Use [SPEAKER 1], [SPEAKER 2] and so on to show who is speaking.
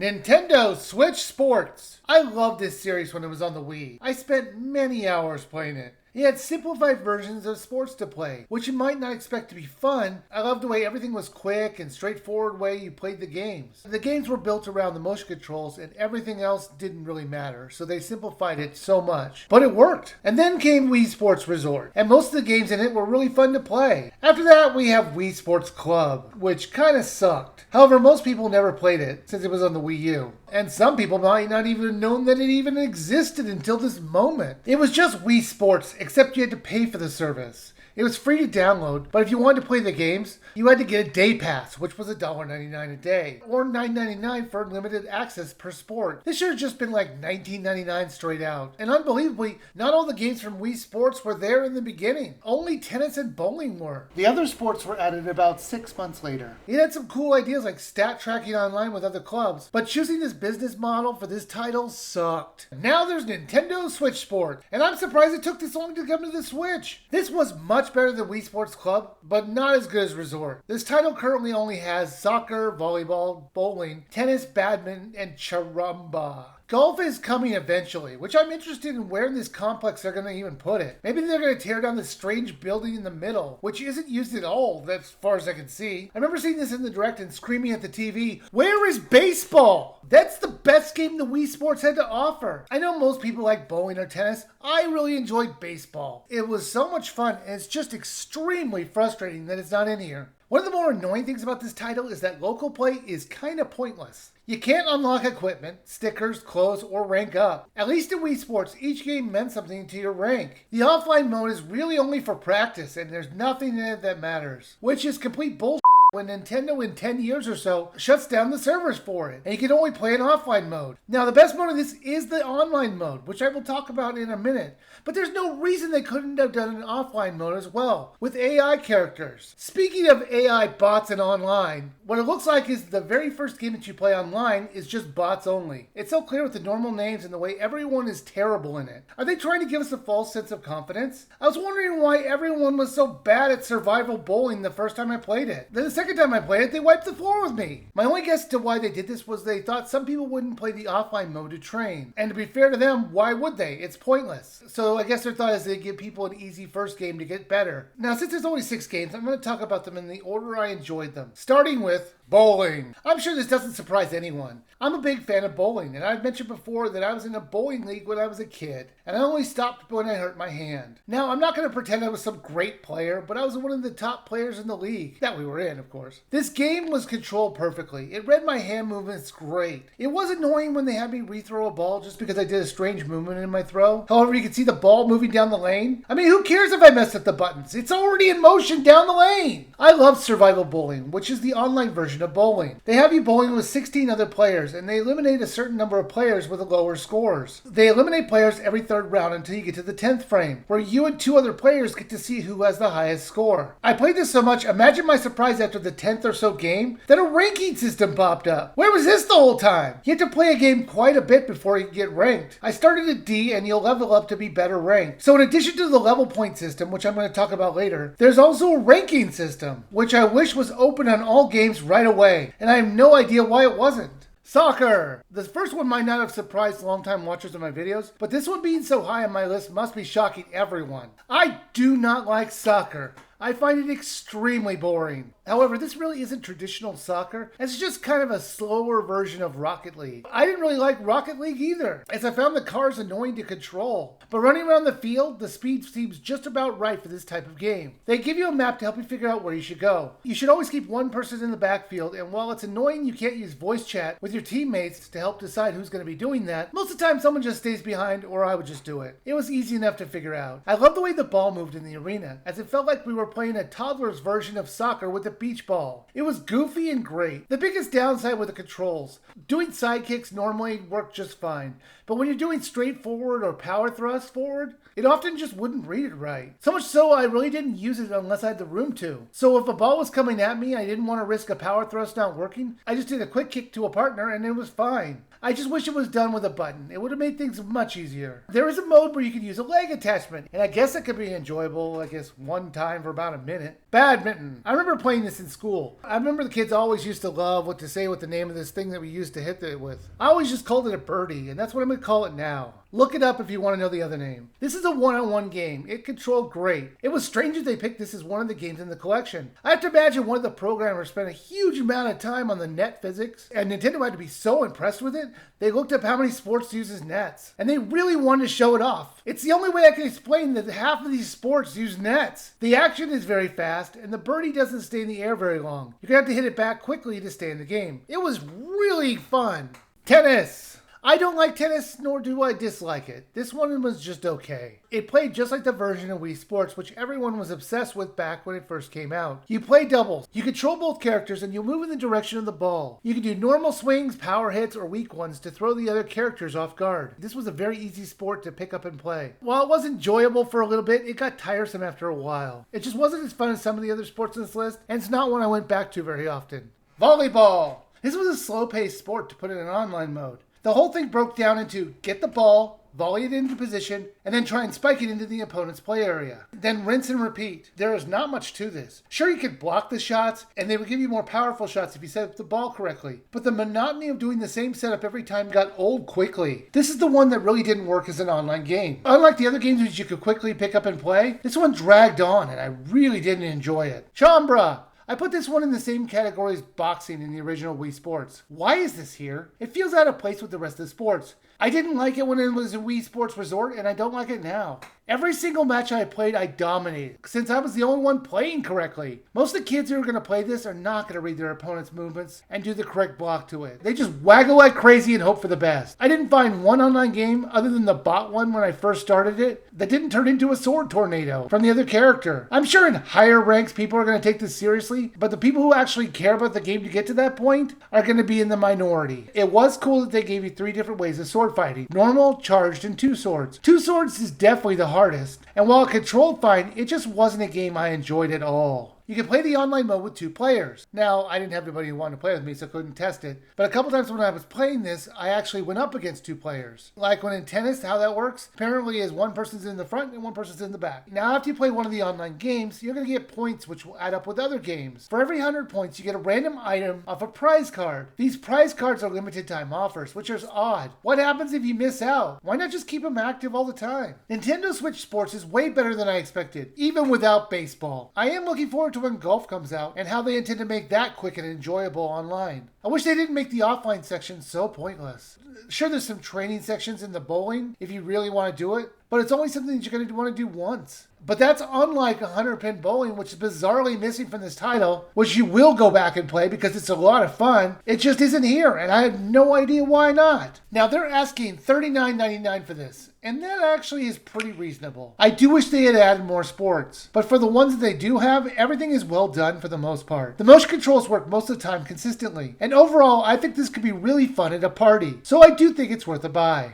[SPEAKER 1] Nintendo Switch Sports. I loved this series when it was on the Wii. I spent many hours playing it. It had simplified versions of sports to play, which you might not expect to be fun. I loved the way everything was quick and straightforward way you played the games. The games were built around the motion controls and everything else didn't really matter, so they simplified it so much. But it worked. And then came Wii Sports Resort, and most of the games in it were really fun to play. After that, we have Wii Sports Club, which kinda sucked. However, most people never played it, since it was on the Wii U. And some people might not even have known that it even existed until this moment. It was just Wii Sports, except you had to pay for the service. It was free to download, but if you wanted to play the games, you had to get a day pass, which was $1.99 a day, or $9.99 for limited access per sport. This should have just been like $19.99 straight out. And unbelievably, not all the games from Wii Sports were there in the beginning. Only tennis and bowling were. The other sports were added about 6 months later. It had some cool ideas like stat tracking online with other clubs, but choosing this business model for this title sucked. Now there's Nintendo Switch Sport, and I'm surprised it took this long to come to the Switch. This was much better than Wii Sports Club, but not as good as Resort. This title currently only has soccer, volleyball, bowling, tennis, badminton, and chambara. Golf is coming eventually, which I'm interested in where in this complex they're going to even put it. Maybe they're going to tear down this strange building in the middle, which isn't used at all, as far as I can see. I remember seeing this in the direct and screaming at the TV, "Where is baseball?" That's the best game the Wii Sports had to offer. I know most people like bowling or tennis. I really enjoyed baseball. It was so much fun, and it's just extremely frustrating that it's not in here. One of the more annoying things about this title is that local play is kind of pointless. You can't unlock equipment, stickers, clothes, or rank up. At least in Wii Sports, each game meant something to your rank. The offline mode is really only for practice, and there's nothing in it that matters, which is complete bullshit when Nintendo in 10 years or so shuts down the servers for it, and you can only play in offline mode. Now, the best mode of this is the online mode, which I will talk about in a minute, but there's no reason they couldn't have done an offline mode as well, with AI characters. Speaking of AI bots and online, what it looks like is the very first game that you play online is just bots only. It's so clear with the normal names and the way everyone is terrible in it. Are they trying to give us a false sense of confidence? I was wondering why everyone was so bad at survival bowling the first time I played it. Then the second time I played it, they wiped the floor with me. My only guess to why they did this was they thought some people wouldn't play the offline mode to train. And to be fair to them, why would they? It's pointless. So I guess their thought is they give people an easy first game to get better. Now, since there's only 6 games, I'm going to talk about them in the order I enjoyed them. Starting with bowling. I'm sure this doesn't surprise anyone. I'm a big fan of bowling, and I've mentioned before that I was in a bowling league when I was a kid, and I only stopped when I hurt my hand. Now, I'm not going to pretend I was some great player, but I was one of the top players in the league, that we were in, of course. This game was controlled perfectly. It read my hand movements great. It was annoying when they had me rethrow a ball just because I did a strange movement in my throw. However, you could see the ball moving down the lane. I mean, who cares if I messed up the buttons? It's already in motion down the lane. I love survival bowling, which is the online version of bowling. They have you bowling with 16 other players, and they eliminate a certain number of players with lower scores. They eliminate players every third round until you get to the 10th frame, where you and 2 other players get to see who has the highest score. I played this so much, imagine my surprise after the 10th or so game that a ranking system popped up. Where was this the whole time? You have to play a game quite a bit before you get ranked. I started at D, and you'll level up to be better ranked. So in addition to the level point system, which I'm going to talk about later, there's also a ranking system, which I wish was open on all games right away. And I have no idea why it wasn't. Soccer! The first one might not have surprised longtime watchers of my videos, but this one being so high on my list must be shocking everyone. I do not like soccer. I find it extremely boring. However, this really isn't traditional soccer. It's just kind of a slower version of Rocket League. I didn't really like Rocket League either, as I found the cars annoying to control. But running around the field, the speed seems just about right for this type of game. They give you a map to help you figure out where you should go. You should always keep one person in the backfield, and while it's annoying you can't use voice chat with your teammates to help decide who's going to be doing that, most of the time someone just stays behind, or I would just do it. It was easy enough to figure out. I love the way the ball moved in the arena, as it felt like we were playing a toddler's version of soccer with a beach ball. It was goofy and great. The biggest downside were the controls. Doing side kicks normally worked just fine, but when you're doing straight forward or power thrust forward, it often just wouldn't read it right. So much so I really didn't use it unless I had the room to. So if a ball was coming at me, I didn't want to risk a power thrust not working. I just did a quick kick to a partner and it was fine. I just wish it was done with a button. It would have made things much easier. There is a mode where you can use a leg attachment, and I guess it could be enjoyable, one time for about about a minute. Badminton. I remember playing this in school. I remember the kids always used to love what to say with the name of this thing that we used to hit it with. I always just called it a birdie, and that's what I'm going to call it now. Look it up if you want to know the other name. This is a one-on-one game. It controlled great. It was strange that they picked this as one of the games in the collection. I have to imagine one of the programmers spent a huge amount of time on the net physics, and Nintendo had to be so impressed with it, they looked up how many sports uses nets. And they really wanted to show it off. It's the only way I can explain that half of these sports use nets. The action is very fast, and the birdie doesn't stay in the air very long. You're going to have to hit it back quickly to stay in the game. It was really fun. Tennis. I don't like tennis, nor do I dislike it. This one was just okay. It played just like the version of Wii Sports, which everyone was obsessed with back when it first came out. You play doubles. You control both characters and you move in the direction of the ball. You can do normal swings, power hits, or weak ones to throw the other characters off guard. This was a very easy sport to pick up and play. While it was enjoyable for a little bit, it got tiresome after a while. It just wasn't as fun as some of the other sports on this list, and it's not one I went back to very often. Volleyball. This was a slow-paced sport to put in an online mode. The whole thing broke down into get the ball, volley it into position, and then try and spike it into the opponent's play area. Then rinse and repeat. There is not much to this. Sure, you could block the shots, and they would give you more powerful shots if you set up the ball correctly. But the monotony of doing the same setup every time got old quickly. This is the one that really didn't work as an online game. Unlike the other games which you could quickly pick up and play, this one dragged on, and I really didn't enjoy it. Chambara. I put this one in the same category as boxing in the original Wii Sports. Why is this here? It feels out of place with the rest of the sports. I didn't like it when it was a Wii Sports Resort, and I don't like it now. Every single match I played, I dominated, since I was the only one playing correctly. Most of the kids who are going to play this are not going to read their opponent's movements and do the correct block to it. They just waggle like crazy and hope for the best. I didn't find one online game, other than the bot one when I first started it, that didn't turn into a sword tornado from the other character. I'm sure in higher ranks people are going to take this seriously, but the people who actually care about the game to get to that point are going to be in the minority. It was cool that they gave you 3 different ways of sword fighting. Normal, charged, and 2 swords. 2 swords is definitely the hardest, and while it controlled fine, it just wasn't a game I enjoyed at all. You can play the online mode with 2 players. Now, I didn't have anybody who wanted to play with me, so I couldn't test it. But a couple times when I was playing this, I actually went up against 2 players. Like when in tennis, how that works, apparently is one person's in the front and one person's in the back. Now, after you play one of the online games, you're going to get points which will add up with other games. For every 100 points, you get a random item off a prize card. These prize cards are limited time offers, which is odd. What happens if you miss out? Why not just keep them active all the time? Nintendo Switch Sports is way better than I expected, even without baseball. I am looking forward to when golf comes out and how they intend to make that quick and enjoyable online. I wish they didn't make the offline section so pointless. Sure, there's some training sections in the bowling if you really want to do it, but it's only something that you're going to want to do once. But that's unlike 100-pin bowling, which is bizarrely missing from this title, which you will go back and play because it's a lot of fun. It just isn't here, and I have no idea why not. Now, they're asking $39.99 for this, and that actually is pretty reasonable. I do wish they had added more sports, but for the ones that they do have, everything is well done for the most part. The motion controls work most of the time consistently, and overall, I think this could be really fun at a party, so I do think it's worth a buy.